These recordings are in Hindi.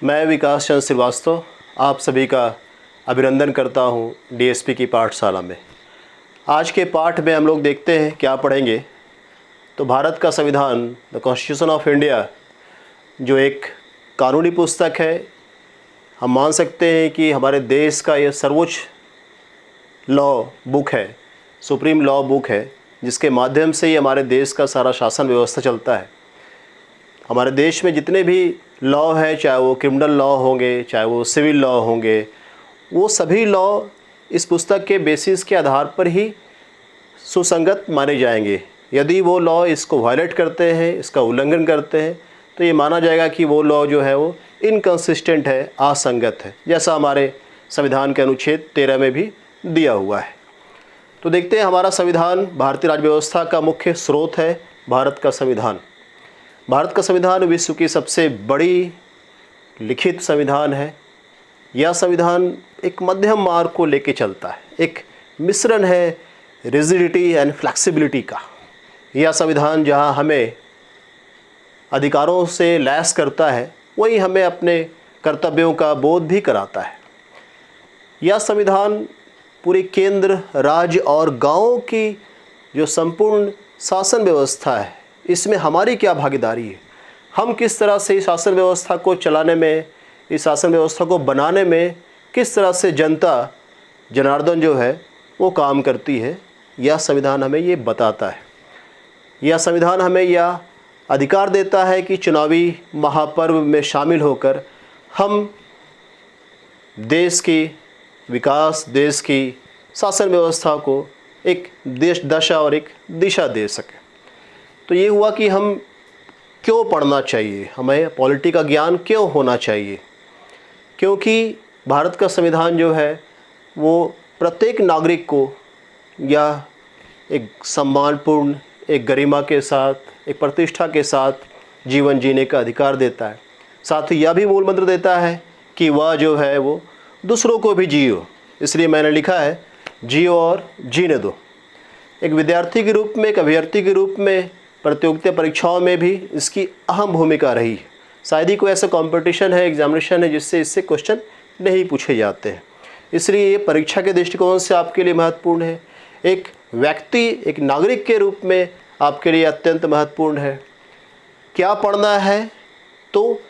मैं विकास चंद्र श्रीवास्तव आप सभी का अभिनंदन करता हूं डीएसपी की पाठशाला में। आज के पाठ में हम लोग देखते हैं क्या पढ़ेंगे। तो भारत का संविधान द कॉन्स्टिट्यूशन ऑफ इंडिया जो एक कानूनी पुस्तक है, हम मान सकते हैं कि हमारे देश का यह सर्वोच्च लॉ बुक है, सुप्रीम लॉ बुक है, जिसके माध्यम से ही हमारे देश का सारा शासन व्यवस्था चलता है। हमारे देश में जितने भी लॉ हैं, चाहे वो क्रिमिनल लॉ होंगे, चाहे वो सिविल लॉ होंगे, वो सभी लॉ इस पुस्तक के बेसिस के आधार पर ही सुसंगत माने जाएंगे। यदि वो लॉ इसको वायलेट करते हैं, इसका उल्लंघन करते हैं, तो ये माना जाएगा कि वो लॉ जो है वो इनकंसिस्टेंट है, असंगत है, जैसा हमारे संविधान के अनुच्छेद 13 में भी दिया हुआ है। तो देखते हैं, हमारा संविधान भारतीय राज्य व्यवस्था का मुख्य स्रोत है। भारत का संविधान विश्व की सबसे बड़ी लिखित संविधान है। यह संविधान एक मध्यम मार्ग को लेके चलता है, एक मिश्रण है रिजिडिटी एंड फ्लेक्सिबिलिटी का। यह संविधान जहां हमें अधिकारों से लैस करता है, वही हमें अपने कर्तव्यों का बोध भी कराता है। यह संविधान पूरे केंद्र, राज्य और गांवों की जो संपूर्ण शासन व्यवस्था है, इसमें हमारी क्या भागीदारी है, हम किस तरह से इस शासन व्यवस्था को चलाने में, इस शासन व्यवस्था को बनाने में किस तरह से जनता जनार्दन जो है वो काम करती है, यह संविधान हमें ये बताता है। यह संविधान हमें यह अधिकार देता है कि चुनावी महापर्व में शामिल होकर हम देश की विकास, देश की शासन व्यवस्था को एक देश दशा और एक दिशा दे सके। तो ये हुआ कि हम क्यों पढ़ना चाहिए, हमें पॉलिटी का ज्ञान क्यों होना चाहिए। क्योंकि भारत का संविधान जो है वो प्रत्येक नागरिक को या एक सम्मानपूर्ण, एक गरिमा के साथ, एक प्रतिष्ठा के साथ जीवन जीने का अधिकार देता है। साथ ही यह भी मूल मंत्र देता है कि वह जो है वो दूसरों को भी जियो। इसलिए मैंने लिखा है, जियो और जीने दो। एक विद्यार्थी के रूप में, एक अभ्यर्थी के रूप में प्रतियोगिता परीक्षाओं में भी इसकी अहम भूमिका रही है। शायद ही कोई ऐसा कंपटीशन है, एग्जामिनेशन है, जिससे इससे क्वेश्चन नहीं पूछे जाते हैं। इसलिए ये परीक्षा के दृष्टिकोण से आपके लिए महत्वपूर्ण है। एक व्यक्ति, एक नागरिक के रूप में आपके लिए अत्यंत महत्वपूर्ण है। क्या पढ़ना है तो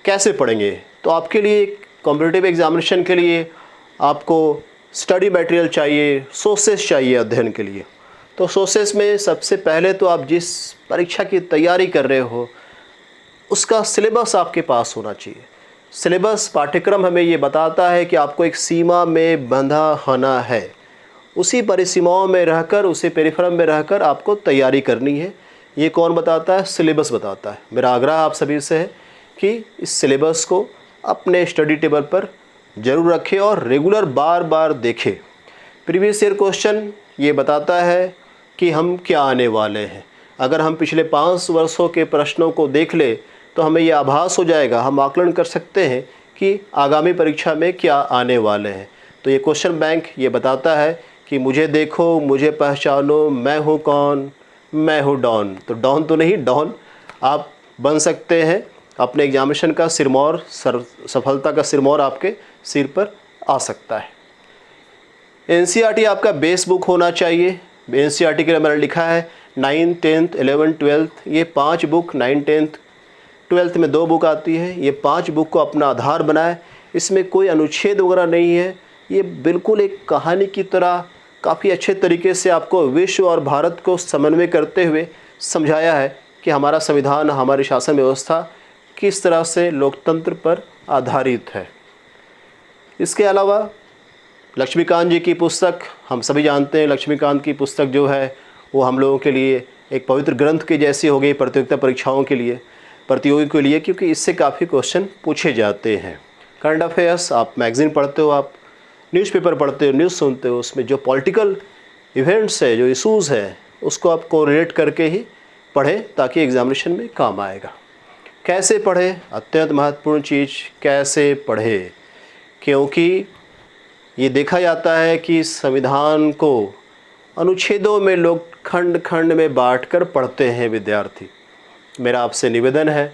कैसे पढ़ेंगे। तो आपके लिए कॉम्पिटिटिव एग्जामिनेशन के लिए आपको स्टडी मटेरियल चाहिए, सोर्सेस चाहिए अध्ययन के लिए। तो सोर्सेस में सबसे पहले तो आप जिस परीक्षा की तैयारी कर रहे हो उसका सिलेबस आपके पास होना चाहिए। सिलेबस, पाठ्यक्रम हमें ये बताता है कि आपको एक सीमा में बंधा होना है, उसी परिसीमाओं में रहकर, उसी पेरिफेरम में रहकर आपको तैयारी करनी है। ये कौन बताता है? सिलेबस बताता है। मेरा आग्रह आप सभी से है कि इस सिलेबस को अपने स्टडी टेबल पर ज़रूर रखें और रेगुलर बार बार देखें। प्रीवियस ईयर क्वेश्चन ये बताता है कि हम क्या आने वाले हैं। अगर हम पिछले 5 वर्षों के प्रश्नों को देख ले तो हमें ये आभास हो जाएगा, हम आकलन कर सकते हैं कि आगामी परीक्षा में क्या आने वाले हैं। तो ये क्वेश्चन बैंक ये बताता है कि मुझे देखो, मुझे पहचानो, मैं हूँ कौन, मैं हूँ डॉन। तो डॉन तो नहीं, डॉन आप बन सकते हैं। अपने एग्जामिनेशन का सिरमौर, सफलता का सिरमौर आपके सिर पर आ सकता है। एनसीईआरटी आपका बेस बुक होना चाहिए। एनसीईआरटी के लिए मैंने लिखा है 9, 10, 11, 12, ये 5 बुक, 9, 10, 12 में 2 बुक आती है। ये 5 बुक को अपना आधार बनाए। इसमें कोई अनुच्छेद वगैरह नहीं है। ये बिल्कुल एक कहानी की तरह काफ़ी अच्छे तरीके से आपको विश्व और भारत को समन्वय करते हुए समझाया है कि हमारा संविधान, हमारी शासन व्यवस्था किस तरह से लोकतंत्र पर आधारित है। इसके अलावा लक्ष्मीकांत जी की पुस्तक, हम सभी जानते हैं लक्ष्मीकांत की पुस्तक जो है वो हम लोगों के लिए एक पवित्र ग्रंथ के जैसी हो गई प्रतियोगिता परीक्षाओं के लिए, प्रतियोगी के लिए, क्योंकि इससे काफ़ी क्वेश्चन पूछे जाते हैं। करंट अफेयर्स, आप मैगज़ीन पढ़ते हो, आप न्यूज़पेपर पढ़ते हो, न्यूज़ सुनते हो, उसमें जो पॉलिटिकल इवेंट्स है, जो इशूज़ है, उसको आप कोरिलेट करके ही पढ़ें ताकि एग्जामिनेशन में काम आएगा। कैसे पढ़ें? अत्यंत महत्वपूर्ण चीज़, कैसे पढ़ें। क्योंकि ये देखा जाता है कि संविधान को अनुच्छेदों में लोग खंड खंड में बांटकर पढ़ते हैं विद्यार्थी। मेरा आपसे निवेदन है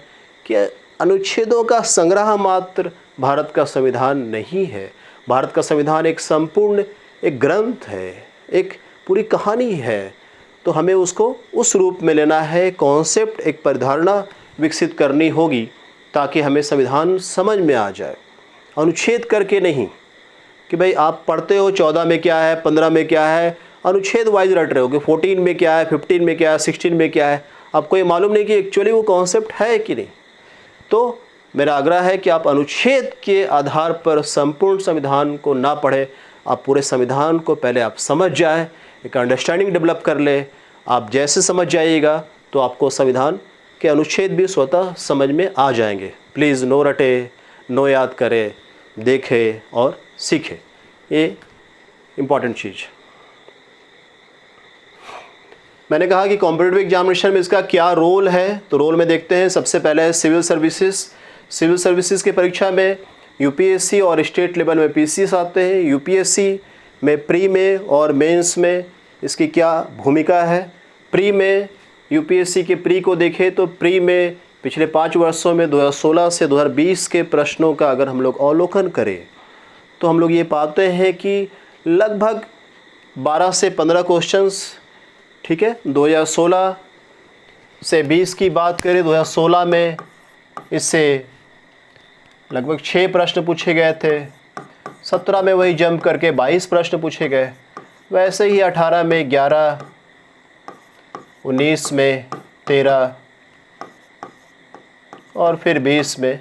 कि अनुच्छेदों का संग्रह मात्र भारत का संविधान नहीं है। भारत का संविधान एक संपूर्ण एक ग्रंथ है, एक पूरी कहानी है। तो हमें उसको उस रूप में लेना है, कॉन्सेप्ट, एक परिधारणा विकसित करनी होगी ताकि हमें संविधान समझ में आ जाए। अनुच्छेद करके नहीं कि भाई आप पढ़ते हो 14 में क्या है, 15 में क्या है, अनुच्छेद वाइज रट रहे हो कि 14 में क्या है, 15 में क्या है, 16 में क्या है, आपको ये मालूम नहीं कि एक्चुअली वो कॉन्सेप्ट है कि नहीं। तो मेरा आग्रह है कि आप अनुच्छेद के आधार पर संपूर्ण संविधान को ना पढ़ें, आप पूरे संविधान को पहले आप समझ जाए, एक अंडरस्टैंडिंग डेवलप कर ले। आप जैसे समझ जाइएगा तो आपको संविधान के अनुच्छेद भी स्वतः समझ में आ जाएंगे। प्लीज़ नो रटे, नो याद करे, देखे और सीखे, ये इम्पॉर्टेंट चीज़। मैंने कहा कि कॉम्पिटिटिव एग्जामिनेशन में इसका क्या रोल है, तो रोल में देखते हैं। सबसे पहले है सिविल सर्विसेज। सिविल सर्विसेज की परीक्षा में यूपीएससी और स्टेट लेवल में पीसीएस आते हैं। यूपीएससी में प्री में और मेंस में इसकी क्या भूमिका है। प्री में यूपीएससी के प्री को देखें तो प्री में पिछले 5 वर्षों में 2016 से 2020 के प्रश्नों का अगर हम लोग अवलोकन करें तो हम लोग ये पाते हैं कि लगभग 12 से 15 क्वेश्चंस, ठीक है। 2016 से 20 की बात करें, 2016 में इससे लगभग 6 प्रश्न पूछे गए थे। 17 में वही जंप करके 22 प्रश्न पूछे गए। वैसे ही 18 में 11, 19 में 13 और फिर 20 में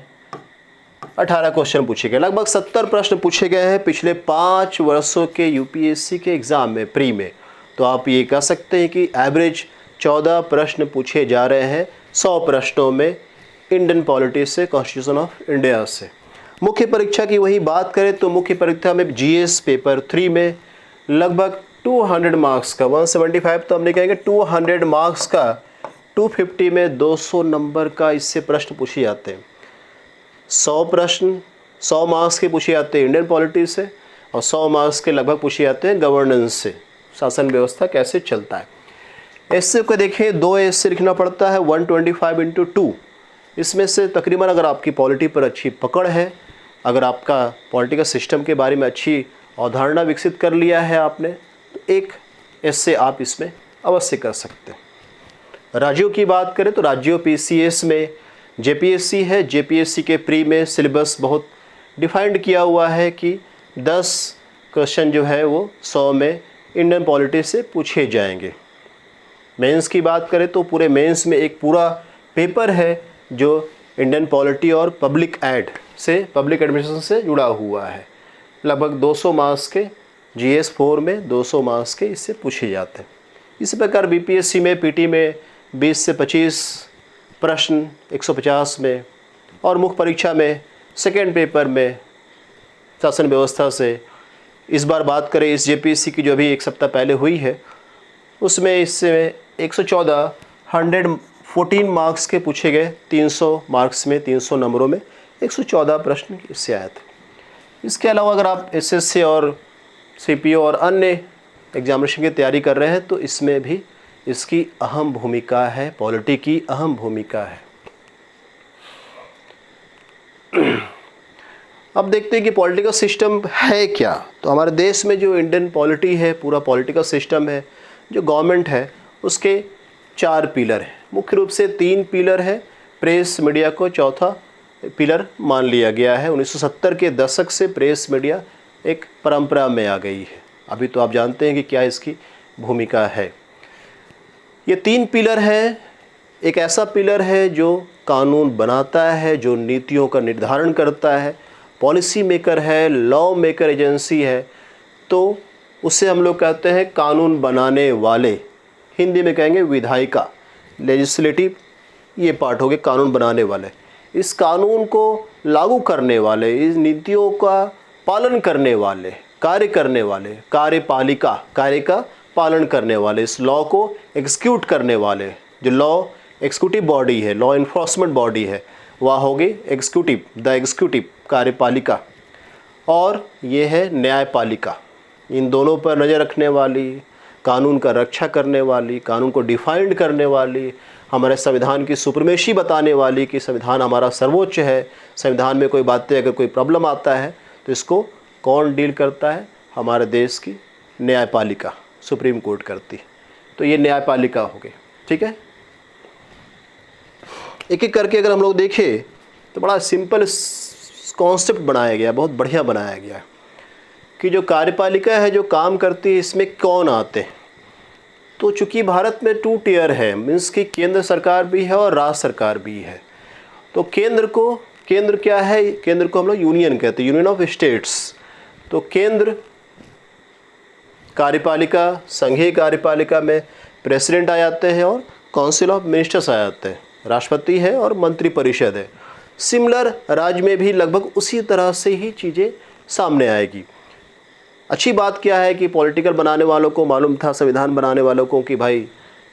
18 क्वेश्चन पूछे गए। लगभग 70 प्रश्न पूछे गए हैं पिछले 5 वर्षों के यूपीएससी के एग्ज़ाम में, प्री में। तो आप ये कह सकते हैं कि एवरेज 14 प्रश्न पूछे जा रहे हैं 100 प्रश्नों में इंडियन पॉलिटी से, कॉन्स्टिट्यूशन ऑफ इंडिया से। मुख्य परीक्षा की वही बात करें तो मुख्य परीक्षा में जीएस पेपर 3 में लगभग 200 मार्क्स का, 175 तो हम नहीं कहेंगे, 200 मार्क्स का 250 में 200 नंबर का इससे प्रश्न पूछे जाते हैं। 100 प्रश्न 100 मार्क्स के पूछे जाते हैं इंडियन पॉलिटी से और 100 मार्क्स के लगभग पूछे जाते हैं गवर्नेंस से, शासन व्यवस्था कैसे चलता है। ऐसे को देखें, 2 ऐसे लिखना पड़ता है, 125 × 2। इसमें से तकरीबन अगर आपकी पॉलिटी पर अच्छी पकड़ है, अगर आपका पॉलिटिकल सिस्टम के बारे में अच्छी अवधारणा विकसित कर लिया है आपने, तो एक ऐसे आप इसमें अवश्य कर सकते हैं। राज्यों की बात करें तो राज्यों पीसीएस में जेपीएससी है। जेपीएससी के प्री में सिलेबस बहुत डिफाइंड किया हुआ है कि 10 क्वेश्चन जो है वो 100 में इंडियन पॉलिटी से पूछे जाएंगे। मेंस की बात करें तो पूरे मेंस में एक पूरा पेपर है जो इंडियन पॉलिटी और पब्लिक एड से, पब्लिक एडमिनिस्ट्रेशन से जुड़ा हुआ है। लगभग 200 मार्क्स के जीएस 4 में 200 मार्क्स के इससे पूछे जाते हैं। इसी प्रकार बीपीएससी में पीटी में 20 से 25 प्रश्न 150 में, और मुख्य परीक्षा में सेकेंड पेपर में शासन व्यवस्था से इस बार बात करें, इस जेपीएससी की जो अभी एक सप्ताह पहले हुई है उसमें इससे 114 मार्क्स के पूछे गए। 300 मार्क्स में 300 नंबरों में 114 प्रश्न इससे आए थे। इसके अलावा अगर आप एसएससी और सीपीओ और अन्य एग्जामिनेशन की तैयारी कर रहे हैं तो इसमें भी इसकी अहम भूमिका है, पॉलिटी की अहम भूमिका है। अब देखते हैं कि पॉलिटिकल सिस्टम है क्या। तो हमारे देश में जो इंडियन पॉलिटी है, पूरा पॉलिटिकल सिस्टम है, जो गवर्नमेंट है, उसके 4 पिलर हैं। मुख्य रूप से 3 पिलर है। प्रेस मीडिया को चौथा पिलर मान लिया गया है। 1970 के दशक से प्रेस मीडिया एक परंपरा में आ गई है। अभी तो आप जानते हैं कि क्या इसकी भूमिका है। ये 3 पिलर है। एक ऐसा पिलर है जो कानून बनाता है, जो नीतियों का निर्धारण करता है, पॉलिसी मेकर है, लॉ मेकर एजेंसी है, तो उससे हम लोग कहते हैं कानून बनाने वाले, हिंदी में कहेंगे विधायिका, लेजिस्लेटिव ये पार्ट हो गए कानून बनाने वाले। इस कानून को लागू करने वाले, इस नीतियों का पालन करने वाले, कार्य करने वाले, कार्यपालिका, कार्य का पालन करने वाले, इस लॉ को एग्जीक्यूट करने वाले, जो लॉ एग्जीक्यूटिव बॉडी है, लॉ इन्फोर्समेंट बॉडी है, वह होगी एग्जीक्यूटिव, द एग्जीक्यूटिव कार्यपालिका, और ये है न्यायपालिका। इन दोनों पर नज़र रखने वाली, कानून का रक्षा करने वाली, कानून को डिफाइंड करने वाली, हमारे संविधान की सुप्रीमेसी बताने वाली कि संविधान हमारा सर्वोच्च है, संविधान में कोई बातें अगर कोई प्रॉब्लम आता है तो इसको कौन डील करता है? हमारे देश की न्यायपालिका, सुप्रीम कोर्ट करती है। तो ये न्यायपालिका हो गई, ठीक है। एक एक करके अगर हम लोग देखें तो बड़ा सिंपल कॉन्सेप्ट बनाया गया, बहुत बढ़िया बनाया गया कि जो कार्यपालिका है जो काम करती है इसमें कौन आते हैं। तो चूँकि भारत में 2 टियर है, मीन्स कि केंद्र सरकार भी है और राज्य सरकार भी है। तो केंद्र क्या है? केंद्र को हम लोग यूनियन कहते हैं, यूनियन ऑफ स्टेट्स। तो केंद्र कार्यपालिका, संघीय कार्यपालिका में प्रेसिडेंट आ जाते हैं और काउंसिल ऑफ मिनिस्टर्स आ जाते हैं, राष्ट्रपति है और मंत्रिपरिषद है। सिमिलर राज्य में भी लगभग उसी तरह से ही चीज़ें सामने आएगी। अच्छी बात क्या है कि पॉलिटिकल बनाने वालों को मालूम था, संविधान बनाने वालों को, कि भाई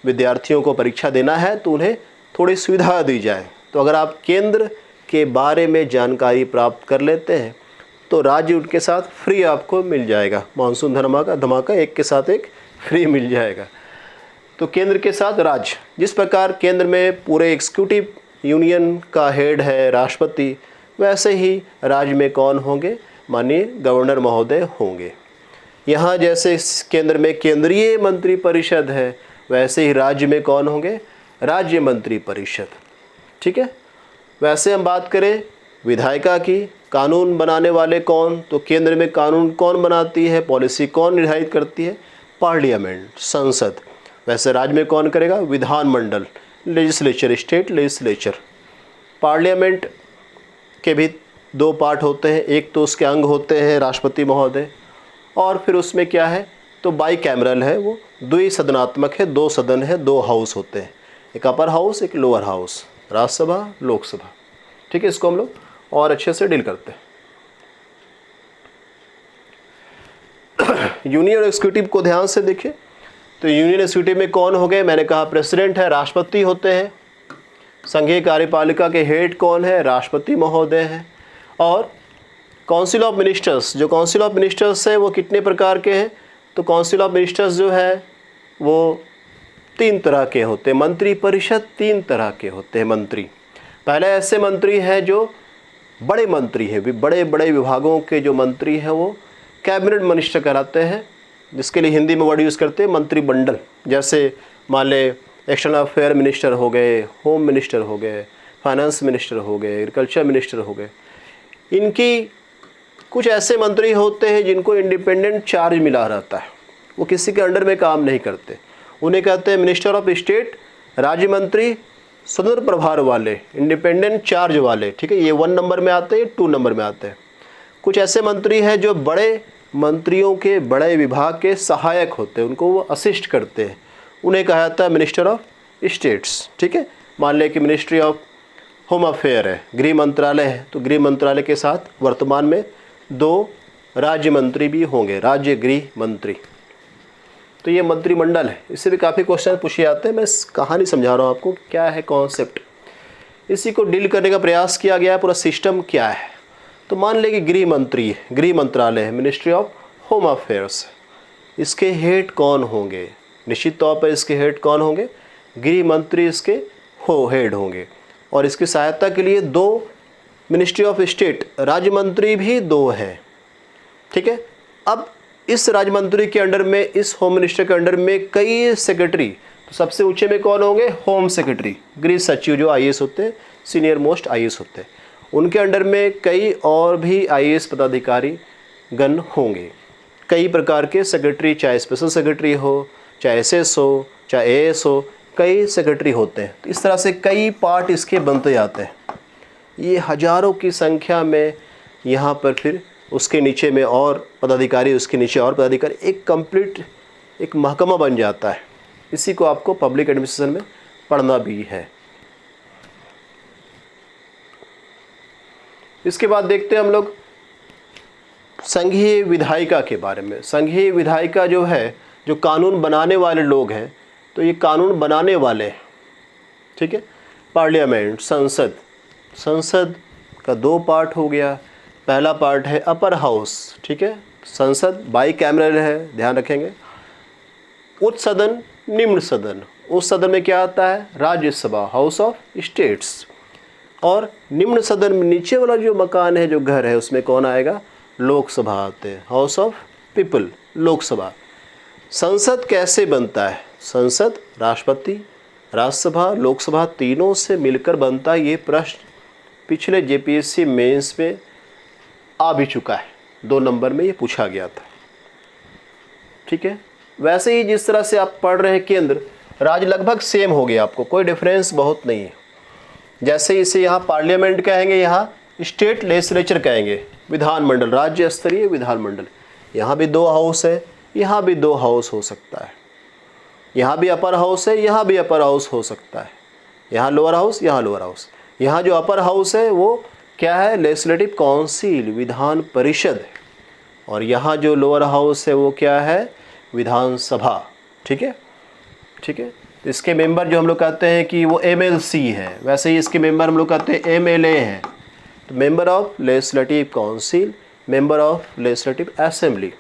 विद्यार्थियों को परीक्षा देना है तो उन्हें थोड़ी सुविधा दी जाए। तो अगर आप केंद्र के बारे में जानकारी प्राप्त कर लेते हैं तो राज्य उनके साथ फ्री आपको मिल जाएगा। मानसून धमाका एक के साथ एक फ्री मिल जाएगा। तो केंद्र के साथ राज्य, जिस प्रकार केंद्र में पूरे एग्जीक्यूटिव यूनियन का हेड है राष्ट्रपति, वैसे ही राज्य में कौन होंगे? माननीय गवर्नर महोदय होंगे। यहाँ जैसे केंद्र में केंद्रीय मंत्रिपरिषद है, वैसे ही राज्य में कौन होंगे? राज्य मंत्रिपरिषद, ठीक है। वैसे हम बात करें विधायिका की, कानून बनाने वाले कौन? तो केंद्र में कानून कौन बनाती है, पॉलिसी कौन निर्धारित करती है? पार्लियामेंट, संसद। वैसे राज्य में कौन करेगा? विधानमंडल, लेजिस्लेचर, स्टेट लेजिस्लेचर। पार्लियामेंट के भी 2 पार्ट होते हैं, एक तो उसके अंग होते हैं राष्ट्रपति महोदय, और फिर उसमें क्या है तो बाई कैमरल है, वो द्विसदनात्मक है, 2 सदन है, 2 हाउस होते हैं, एक अपर हाउस एक लोअर हाउस, राज्यसभा लोकसभा, ठीक है। इसको हम लोग और अच्छे से डील करते हैं। यूनियन एग्जीक्यूटिव को ध्यान से देखिए। तो यूनियन एग्जीक्यूटिव में कौन हो गए? मैंने कहा प्रेसिडेंट है, राष्ट्रपति होते हैं। संघीय कार्यपालिका के हेड कौन है? राष्ट्रपति महोदय हैं। और काउंसिल ऑफ मिनिस्टर्स, जो काउंसिल ऑफ मिनिस्टर्स है वो कितने प्रकार के हैं? तो काउंसिल ऑफ मिनिस्टर्स जो है वो 3 तरह के होते हैं। मंत्री परिषद 3 तरह के होते हैं मंत्री। पहले ऐसे मंत्री हैं जो बड़े मंत्री हैं, बड़े बड़े विभागों के जो मंत्री हैं वो कैबिनेट मिनिस्टर कहलाते हैं, जिसके लिए हिंदी में वर्ड यूज़ करते हैं मंत्रिमंडल। जैसे मान ले एक्सटर्नल अफेयर मिनिस्टर हो गए, होम मिनिस्टर हो गए, फाइनेंस मिनिस्टर हो गए, एग्रीकल्चर मिनिस्टर हो गए। इनकी कुछ ऐसे मंत्री होते हैं जिनको इंडिपेंडेंट चार्ज मिला रहता है, वो किसी के अंडर में काम नहीं करते। उन्हें कहते हैं मिनिस्टर ऑफ स्टेट, राज्य मंत्री, स्वतंत्र प्रभार वाले, इंडिपेंडेंट चार्ज वाले, ठीक है। ये 1 नंबर में आते हैं, 2 नंबर में आते हैं। कुछ ऐसे मंत्री हैं जो बड़े मंत्रियों के बड़े विभाग के सहायक होते हैं, उनको वो असिस्ट करते हैं, उन्हें कहा जाता है मिनिस्टर ऑफ स्टेट्स, ठीक है। मान लें कि मिनिस्ट्री ऑफ होम अफेयर है, गृह मंत्रालय है, तो गृह मंत्रालय के साथ वर्तमान में 2 राज्य मंत्री भी होंगे, राज्य गृह मंत्री। तो ये मंत्रिमंडल है। इससे भी काफ़ी क्वेश्चन पूछे जाते हैं। मैं कहानी समझा रहा हूँ आपको क्या है कॉन्सेप्ट, इसी को डील करने का प्रयास किया गया है। पूरा सिस्टम क्या है? तो मान लें कि गृह मंत्री, गृह मंत्रालय है, मिनिस्ट्री ऑफ होम अफेयर्स, इसके हेड कौन होंगे? निश्चित तौर पर इसके हेड कौन होंगे? गृह मंत्री इसके हेड होंगे। और इसकी सहायता के लिए 2 मिनिस्ट्री ऑफ स्टेट, राज्य मंत्री भी 2 हैं, ठीक है। अब इस राज्य मंत्री के अंडर में, इस होम मिनिस्टर के अंडर में कई सेक्रेटरी, तो सबसे ऊंचे में कौन होंगे? होम सेक्रेटरी, गृह सचिव जो आईएएस होते हैं, सीनियर मोस्ट आईएएस होते हैं। उनके अंडर में कई और भी आईएएस पदाधिकारी गण होंगे, कई प्रकार के सेक्रेटरी, चाहे स्पेशल सेक्रेटरी हो, चाहे एसएस हो, चाहे एएस हो, कई सेक्रेटरी होते हैं। तो इस तरह से कई पार्ट इसके बनते जाते हैं। ये हज़ारों की संख्या में यहाँ पर फिर उसके नीचे में और पदाधिकारी, उसके नीचे और पदाधिकारी, एक कंप्लीट एक महकमा बन जाता है। इसी को आपको पब्लिक एडमिनिस्ट्रेशन में पढ़ना भी है। इसके बाद देखते हैं हम लोग संघीय विधायिका के बारे में। संघीय विधायिका जो है, जो कानून बनाने वाले लोग हैं, तो ये कानून बनाने वाले हैं, ठीक है। पार्लियामेंट, संसद, संसद का 2 पार्ट हो गया। पहला पार्ट है अपर हाउस, ठीक है। संसद बाई कैमरल है, ध्यान रखेंगे। उच्च सदन, निम्न सदन। उस सदन में क्या आता है? Rajya Sabha, house of states. और निम्न सदन में नीचे वाला जो मकान है, जो घर है, उसमें कौन आएगा? लोकसभा आते हैं, हाउस ऑफ पीपल, लोकसभा। संसद कैसे बनता है? संसद राष्ट्रपति, राज्यसभा, लोकसभा तीनों से मिलकर बनता है। ये प्रश्न पिछले जेपीएससी मेंस में आ भी चुका है, 2 नंबर में ये पूछा गया था। ठीक है, वैसे ही जिस तरह से आप पढ़ रहे हैं केंद्र राज्य, लगभग सेम हो गया, आपको कोई डिफरेंस बहुत नहीं है। जैसे इसे यहाँ पार्लियामेंट कहेंगे, यहाँ स्टेट लेजिस्लेचर कहेंगे, विधानमंडल, राज्य स्तरीय विधानमंडल। यहाँ भी 2 हाउस है, यहाँ भी 2 हाउस हो सकता है, यहाँ भी अपर हाउस है, यहाँ भी अपर हाउस हो सकता है, यहाँ लोअर हाउस, यहाँ लोअर हाउस। यहाँ जो अपर हाउस है वो क्या है? लेजिस्लेटिव काउंसिल, विधान परिषद है। और यहाँ जो लोअर हाउस है वो क्या है? विधानसभा। ठीक है, ठीक है। इसके मेंबर जो हम लोग कहते हैं कि वो MLC है, वैसे ही इसके मेंबर हम लोग कहते हैं MLA हैं। तो member of legislative council, member of legislative assembly.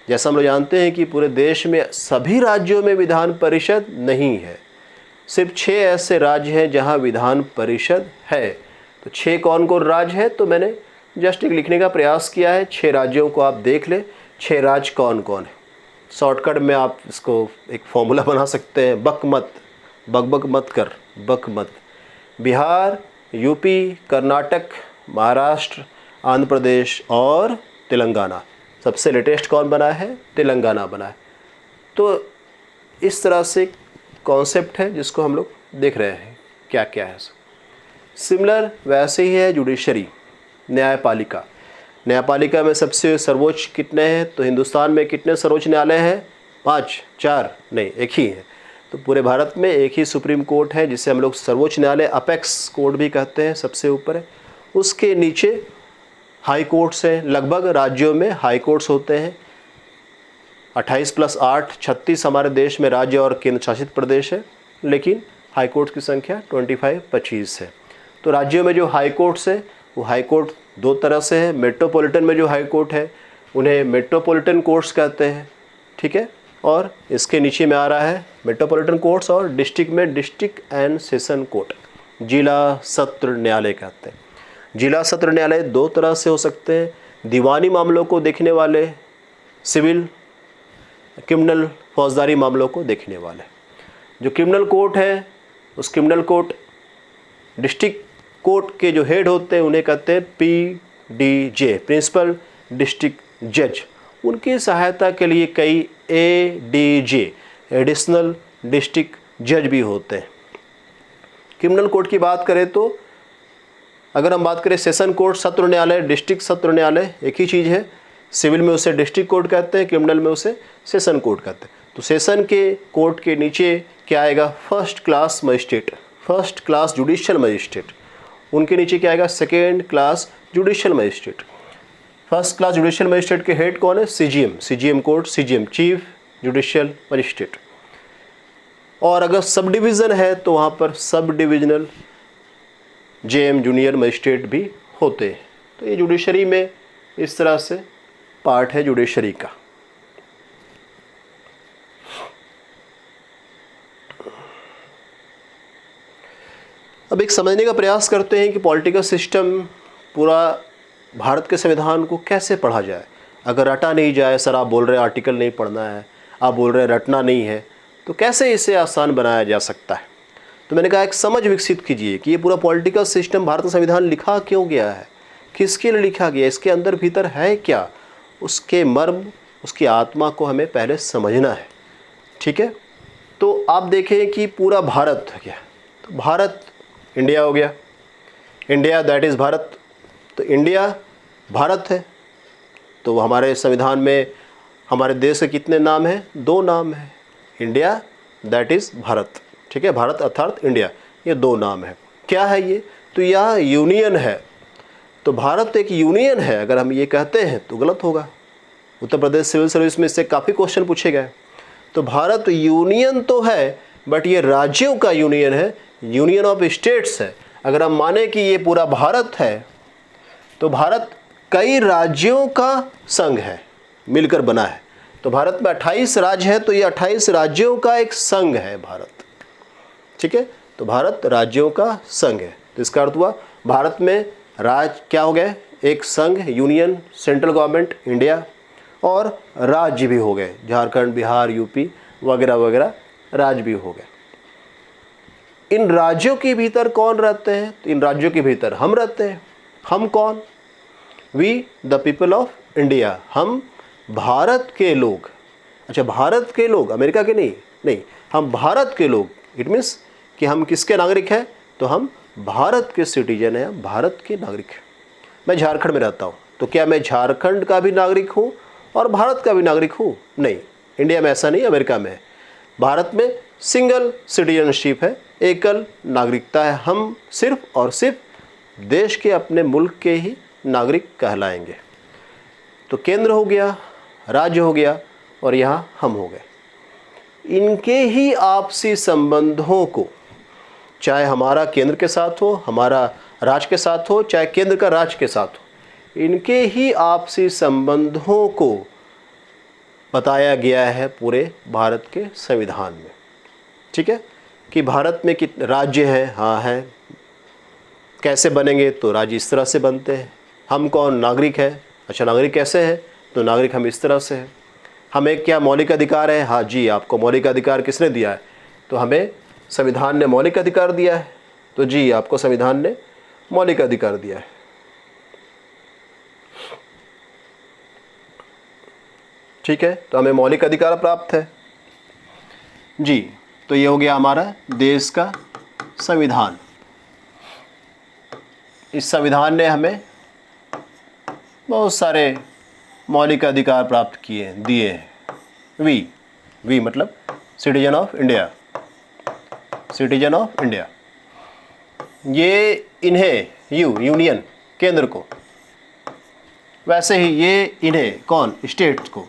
जैसा हम लोग जानते हैं कि पूरे देश में सभी राज्यों में विधान परिषद नहीं है, सिर्फ 6 ऐसे राज्य हैं जहां विधान परिषद है। तो 6 कौन कौन राज्य है? तो मैंने जस्ट एक लिखने का प्रयास किया है, 6 राज्यों को आप देख लें, 6 राज्य कौन कौन है। शॉर्टकट में आप इसको एक फॉर्मूला बना सकते हैं, बक मत, बक मत कर, बक मत। बिहार, यूपी, कर्नाटक, महाराष्ट्र, आंध्र प्रदेश और तेलंगाना। सबसे लेटेस्ट कौन बना है? तेलंगाना बना है। तो इस तरह से कॉन्सेप्ट है जिसको हम लोग देख रहे हैं क्या क्या है। सिमिलर वैसे ही है जुडिशरी, न्यायपालिका। न्यायपालिका में सबसे सर्वोच्च कितने हैं? तो हिंदुस्तान में कितने सर्वोच्च न्यायालय हैं? 5, 4 नहीं, एक ही है। तो पूरे भारत में एक ही सुप्रीम कोर्ट है जिसे हम लोग सर्वोच्च न्यायालय, अपेक्स कोर्ट भी कहते हैं, सबसे ऊपर है। उसके नीचे हाई कोर्ट्स हैं, लगभग राज्यों में हाई कोर्ट्स होते हैं। 28 + 8 36 हमारे देश में राज्य और केंद्र शासित प्रदेश है, लेकिन हाई कोर्ट की संख्या 25 है। तो राज्यों में जो हाई कोर्ट्स है वो हाई कोर्ट 2 तरह से है। मेट्रोपॉलिटन में जो हाई कोर्ट है उन्हें मेट्रोपॉलिटन कोर्ट्स कहते हैं। ठीक है, और इसके नीचे में आ रहा है मेट्रोपॉलिटन कोर्ट्स, और डिस्ट्रिक्ट में डिस्ट्रिक्ट एंड सेशन कोर्ट, जिला सत्र न्यायालय कहते हैं। जिला सत्र न्यायालय 2 तरह से हो सकते हैं, दीवानी मामलों को देखने वाले, सिविल क्रिमिनल फौजदारी मामलों को देखने वाले। जो क्रिमिनल कोर्ट है उस क्रिमिनल कोर्ट डिस्ट्रिक्ट कोर्ट के जो हेड होते हैं उन्हें कहते हैं PDJ, प्रिंसिपल डिस्ट्रिक्ट जज। उनकी सहायता के लिए कई ADJ, एडिशनल डिस्ट्रिक्ट जज भी होते हैं। क्रिमिनल कोर्ट की बात करें तो अगर हम बात करें सेशन कोर्ट, सत्र न्यायालय, डिस्ट्रिक्ट सत्र न्यायालय एक ही चीज़ है। सिविल में उसे डिस्ट्रिक्ट कोर्ट कहते हैं, क्रिमिनल में उसे सेशन कोर्ट कहते हैं। तो सेशन के कोर्ट के नीचे क्या आएगा? First class magistrate, first class judicial magistrate. उनके नीचे क्या आएगा? Second class judicial magistrate. First class judicial magistrate के हेड कौन है? CGM court, CGM chief judicial magistrate. और अगर सब डिवीज़न है तो वहाँ पर sub divisional JM junior magistrate भी होते हैं। तो ये जुडिशरी में इस तरह से पार्ट है जुडिशरी का। अब एक समझने का प्रयास करते हैं कि पॉलिटिकल सिस्टम पूरा भारत के संविधान को कैसे पढ़ा जाए। अगर रटा नहीं जाए, सर आप बोल रहे आर्टिकल नहीं पढ़ना है, आप बोल रहे रटना नहीं है, तो कैसे इसे आसान बनाया जा सकता है? तो मैंने कहा एक समझ विकसित कीजिए कि ये पूरा पॉलिटिकल सिस्टम, भारत का संविधान लिखा क्यों गया है, किसके लिए लिखा गया, इसके अंदर भीतर है क्या, उसके मर्म, उसकी आत्मा को हमें पहले समझना है। ठीक है, तो आप देखें कि पूरा भारत है क्या, तो भारत इंडिया हो गया, इंडिया दैट इज़ भारत। तो इंडिया भारत है, तो हमारे संविधान में हमारे देश के कितने नाम हैं? 2 नाम हैं, इंडिया दैट इज़ भारत। ठीक है, भारत अर्थात इंडिया, ये 2 नाम है। क्या है ये? तो यह यूनियन है। तो भारत एक यूनियन है, अगर हम ये कहते हैं तो गलत होगा। उत्तर प्रदेश सिविल सर्विस में इससे काफ़ी क्वेश्चन पूछे गए। तो भारत यूनियन तो है, बट ये राज्यों का यूनियन है, यूनियन ऑफ स्टेट्स है। अगर हम माने कि ये पूरा भारत है तो भारत कई राज्यों का संघ है, मिलकर बना है। तो भारत में 28 राज्य है, तो ये 28 राज्यों का एक संघ है भारत। ठीक है। तो भारत राज्यों का संघ है। तो इसका अर्थ हुआ भारत में राज्य क्या हो गए, एक संघ, यूनियन, सेंट्रल गवर्नमेंट इंडिया, और राज्य भी हो गए, झारखंड, बिहार, यूपी वगैरह वगैरह राज्य भी हो गए। इन राज्यों के भीतर कौन रहते हैं? तो इन राज्यों के भीतर हम रहते हैं। हम कौन? We the people of India, हम भारत के लोग। अच्छा, भारत के लोग, अमेरिका के नहीं, नहीं, हम भारत के लोग। इट मीन्स कि हम किसके नागरिक हैं? तो हम भारत के सिटीजन हैं, भारत के नागरिक हैं। मैं झारखंड में रहता हूँ, तो क्या मैं झारखंड का भी नागरिक हूँ और भारत का भी नागरिक हूँ? नहीं, इंडिया में ऐसा नहीं, अमेरिका में है। भारत में सिंगल सिटीजनशिप है, एकल नागरिकता है। हम सिर्फ और सिर्फ देश के, अपने मुल्क के ही नागरिक कहलाएंगे। तो केंद्र हो गया, राज्य हो गया, और यहाँ हम हो गए। इनके ही आपसी संबंधों को, चाहे हमारा केंद्र के साथ हो, हमारा राज्य के साथ हो, चाहे केंद्र का राज्य के साथ हो, इनके ही आपसी संबंधों को बताया गया है पूरे भारत के संविधान में। ठीक है, कि भारत में कितने राज्य हैं? हाँ है। कैसे बनेंगे? तो राज्य इस तरह से बनते हैं। हम कौन? नागरिक है। अच्छा, नागरिक कैसे हैं? तो नागरिक हम इस तरह से हैं। हमें क्या मौलिक अधिकार है? हाँ जी, आपको मौलिक अधिकार किसने दिया है? तो हमें संविधान ने मौलिक अधिकार दिया है। तो जी, आपको संविधान ने मौलिक अधिकार दिया है। ठीक है, तो हमें मौलिक अधिकार प्राप्त है जी। तो ये हो गया हमारा देश का संविधान। इस संविधान ने हमें बहुत सारे मौलिक अधिकार प्राप्त किए, दिए हैं। वी मतलब citizen of India, citizen of India. ये इन्हें, यूनियन, केंद्र को, वैसे ही ये इन्हें, कौन? स्टेट्स को।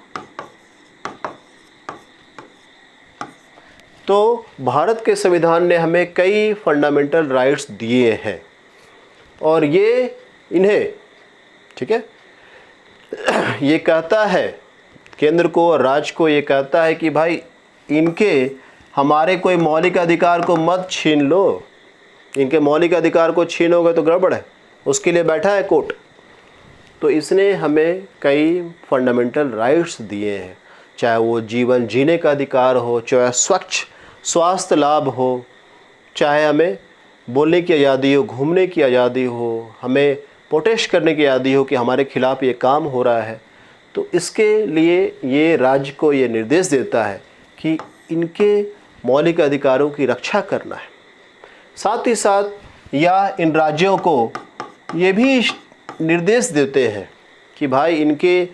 तो भारत के संविधान ने हमें कई फंडामेंटल राइट्स दिए हैं, और ये इन्हें, ठीक है, ये कहता है केंद्र को और राज्य को, ये कहता है कि भाई इनके, हमारे कोई मौलिक अधिकार को मत छीन लो। इनके मौलिक अधिकार को छीनोगे तो गड़बड़ है। उसके लिए बैठा है कोर्ट। तो इसने हमें कई फंडामेंटल राइट्स दिए हैं, चाहे वो जीवन जीने का अधिकार हो, चाहे स्वच्छ स्वास्थ्य लाभ हो, चाहे हमें बोलने की आज़ादी हो, घूमने की आज़ादी हो, हमें प्रोटेस्ट करने की आज़ादी हो कि हमारे खिलाफ़ ये काम हो रहा है। तो इसके लिए ये राज्य को ये निर्देश देता है कि इनके मौलिक अधिकारों की रक्षा करना है। साथ ही साथ या इन राज्यों को ये भी निर्देश देते हैं कि भाई इनके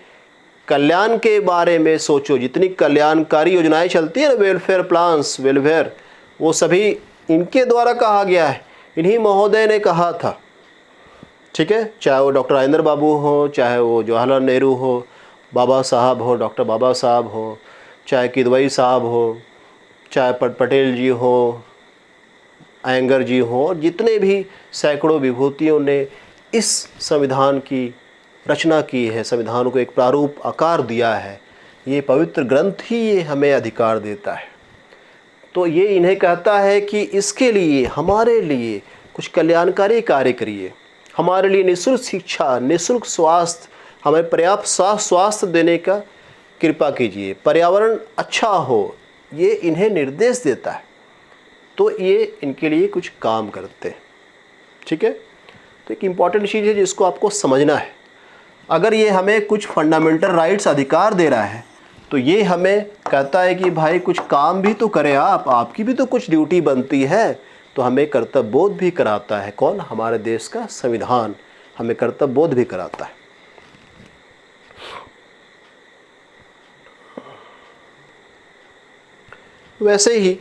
कल्याण के बारे में सोचो। जितनी कल्याणकारी योजनाएं चलती है ना, वेलफेयर प्लान्स, वेलफेयर, वो सभी इनके द्वारा कहा गया है। इन्हीं महोदय ने कहा था। ठीक है, चाहे वो डॉक्टर राजेंद्र बाबू हो, चाहे वो जवाहरलाल नेहरू हो, बाबा साहब हो, डॉक्टर बाबा साहब हो, चाहे किदवई साहब हो, चाहे पटेल जी हो, अयंगर जी हो, और जितने भी सैकड़ों विभूतियों ने इस संविधान की रचना की है, संविधान को एक प्रारूप आकार दिया है। ये पवित्र ग्रंथ ही ये हमें अधिकार देता है। तो ये इन्हें कहता है कि इसके लिए, हमारे लिए कुछ कल्याणकारी कार्य करिए, हमारे लिए निःशुल्क शिक्षा, निःशुल्क स्वास्थ्य, हमें पर्याप्त स्वास्थ्य देने का कृपा कीजिए, पर्यावरण अच्छा हो, ये इन्हें निर्देश देता है। तो ये इनके लिए कुछ काम करते हैं। ठीक है, तो एक इम्पॉर्टेंट चीज़ है जिसको आपको समझना है। अगर ये हमें कुछ फंडामेंटल राइट्स अधिकार दे रहा है, तो ये हमें कहता है कि भाई कुछ काम भी तो करें आप, आपकी भी तो कुछ ड्यूटी बनती है। तो हमें कर्तव्य बोध भी कराता है। कौन? हमारे देश का संविधान हमें कर्तव्य बोध भी कराता है। वैसे ही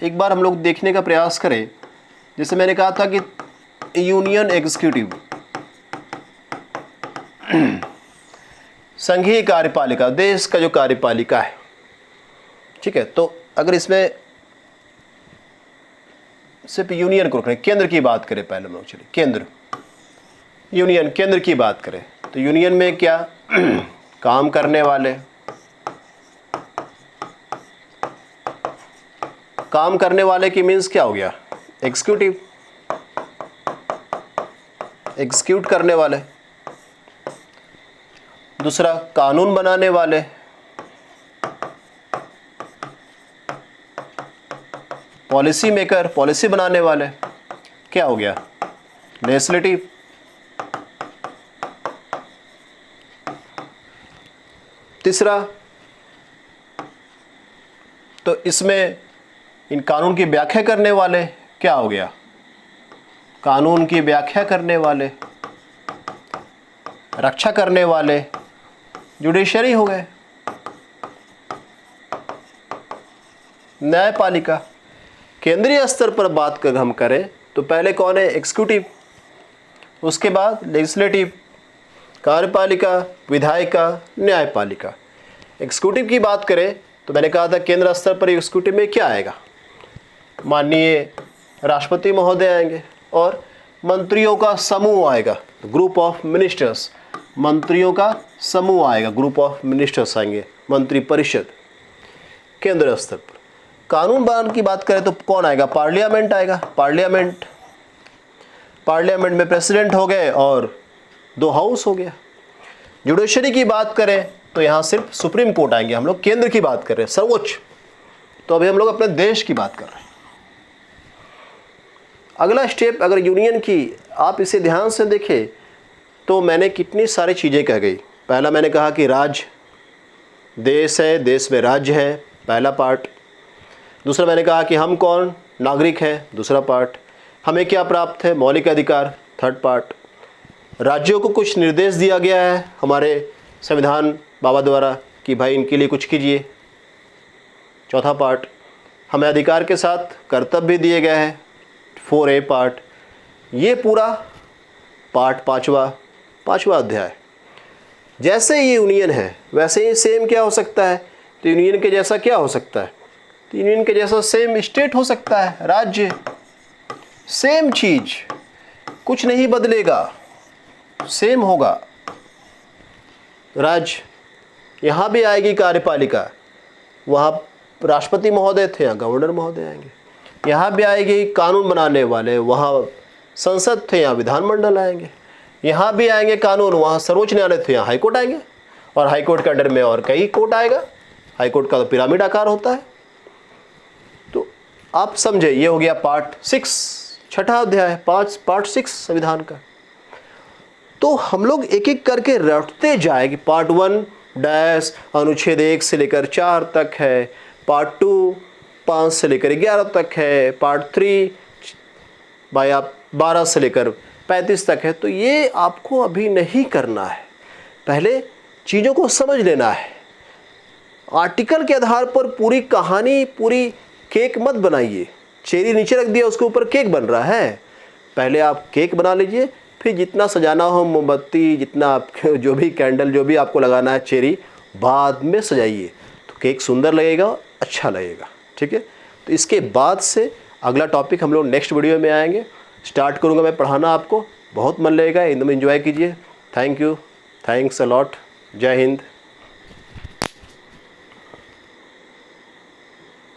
एक बार हम लोग देखने का प्रयास करें, जैसे मैंने कहा था कि यूनियन एग्जीक्यूटिव, संघीय कार्यपालिका, देश का जो कार्यपालिका है। ठीक है, तो अगर इसमें सिर्फ यूनियन को रखें, केंद्र की बात करें पहले हम लोग, चलिए केंद्र, यूनियन, केंद्र की बात करें, तो यूनियन में क्या काम करने वाले, काम करने वाले की मीन्स क्या हो गया? एग्जीक्यूटिव, एग्जीक्यूट करने वाले। दूसरा कानून बनाने वाले, पॉलिसी मेकर, पॉलिसी बनाने वाले, क्या हो गया? लेजिस्लेटिव। तीसरा, तो इसमें इन कानून की व्याख्या करने वाले, क्या हो गया? कानून की व्याख्या करने वाले, रक्षा करने वाले, जुडिशरी हो गए। न्यायपालिका। केंद्रीय स्तर पर बात कर हम करें तो पहले कौन है? एग्जीक्यूटिव, उसके बाद लेजिस्लेटिव, कार्यपालिका, विधायिका, न्यायपालिका। एग्जीक्यूटिव की बात करें तो मैंने कहा था केंद्र स्तर पर एग्जीक्यूटिव में क्या आएगा? माननीय राष्ट्रपति महोदय आएंगे और मंत्रियों का समूह आएगा, ग्रुप ऑफ मिनिस्टर्स। मंत्रियों का समूह आएगा, ग्रुप ऑफ मिनिस्टर्स आएंगे, मंत्री परिषद केंद्र स्तर पर। कानून बनाने की बात करें तो कौन आएगा? पार्लियामेंट आएगा। पार्लियामेंट में प्रेसिडेंट हो गए और 2 हाउस हो गया। जुडिशरी की बात करें तो यहाँ सिर्फ सुप्रीम कोर्ट आएंगे। हम लोग केंद्र की बात कर रहे हैं, सर्वोच्च। तो अभी हम लोग अपने देश की बात कर रहे हैं। अगला स्टेप अगर यूनियन की, आप इसे ध्यान से देखें तो मैंने कितनी सारी चीज़ें कह गई। पहला मैंने कहा कि राज्य, देश है, देश में राज्य है, पहला पार्ट। दूसरा मैंने कहा कि हम कौन? नागरिक हैं, दूसरा पार्ट। हमें क्या प्राप्त है? मौलिक अधिकार, थर्ड पार्ट। राज्यों को कुछ निर्देश दिया गया है हमारे संविधान बाबा द्वारा कि भाई इनके लिए कुछ कीजिए, चौथा पार्ट। हमें अधिकार के साथ कर्तव्य भी दिए गए हैं, 4A पार्ट। ये पूरा पार्ट पाँचवा अध्याय। जैसे ये यूनियन है वैसे ही सेम क्या हो सकता है? तो यूनियन के जैसा क्या हो सकता है? तो यूनियन के जैसा सेम स्टेट हो सकता है, राज्य। सेम चीज, कुछ नहीं बदलेगा, सेम होगा। राज्य, यहाँ भी आएगी कार्यपालिका, वहाँ राष्ट्रपति महोदय थे, यहाँ गवर्नर महोदय आएंगे। यहाँ भी आएगी कानून बनाने वाले, वहाँ संसद थे, यहाँ विधानमंडल आएंगे। यहाँ भी आएंगे कानून, वहाँ सर्वोच्च न्यायालय थे, यहाँ हाईकोर्ट आएंगे। और हाईकोर्ट के अंडर में और कई कोर्ट आएगा। हाईकोर्ट का तो पिरामिड आकार होता है। तो आप समझे, ये हो गया पार्ट 6, छठा अध्याय, पार्ट 6 संविधान का। तो हम लोग एक एक करके रटते जाए कि पार्ट 1 डैश अनुच्छेद 1 से लेकर 4 तक है, पार्ट 2 5 से लेकर 11 तक है, पार्ट 3 भाई आप 12 से लेकर 35 तक है। तो ये आपको अभी नहीं करना है, पहले चीज़ों को समझ लेना है। आर्टिकल के आधार पर पूरी कहानी, पूरी केक मत बनाइए। चेरी नीचे रख दिया, उसके ऊपर केक बन रहा है। पहले आप केक बना लीजिए, फिर जितना सजाना हो, मोमबत्ती, जितना आप जो भी कैंडल, जो भी आपको लगाना है, चेरी बाद में सजाइए, तो केक सुंदर लगेगा, अच्छा लगेगा। ठीक है, तो इसके बाद से अगला टॉपिक हम लोग नेक्स्ट वीडियो में आएंगे। स्टार्ट करूँगा मैं पढ़ाना, आपको बहुत मन लगेगा, एकदम एंजॉय कीजिए। Thank you, thanks a lot. जय हिंद।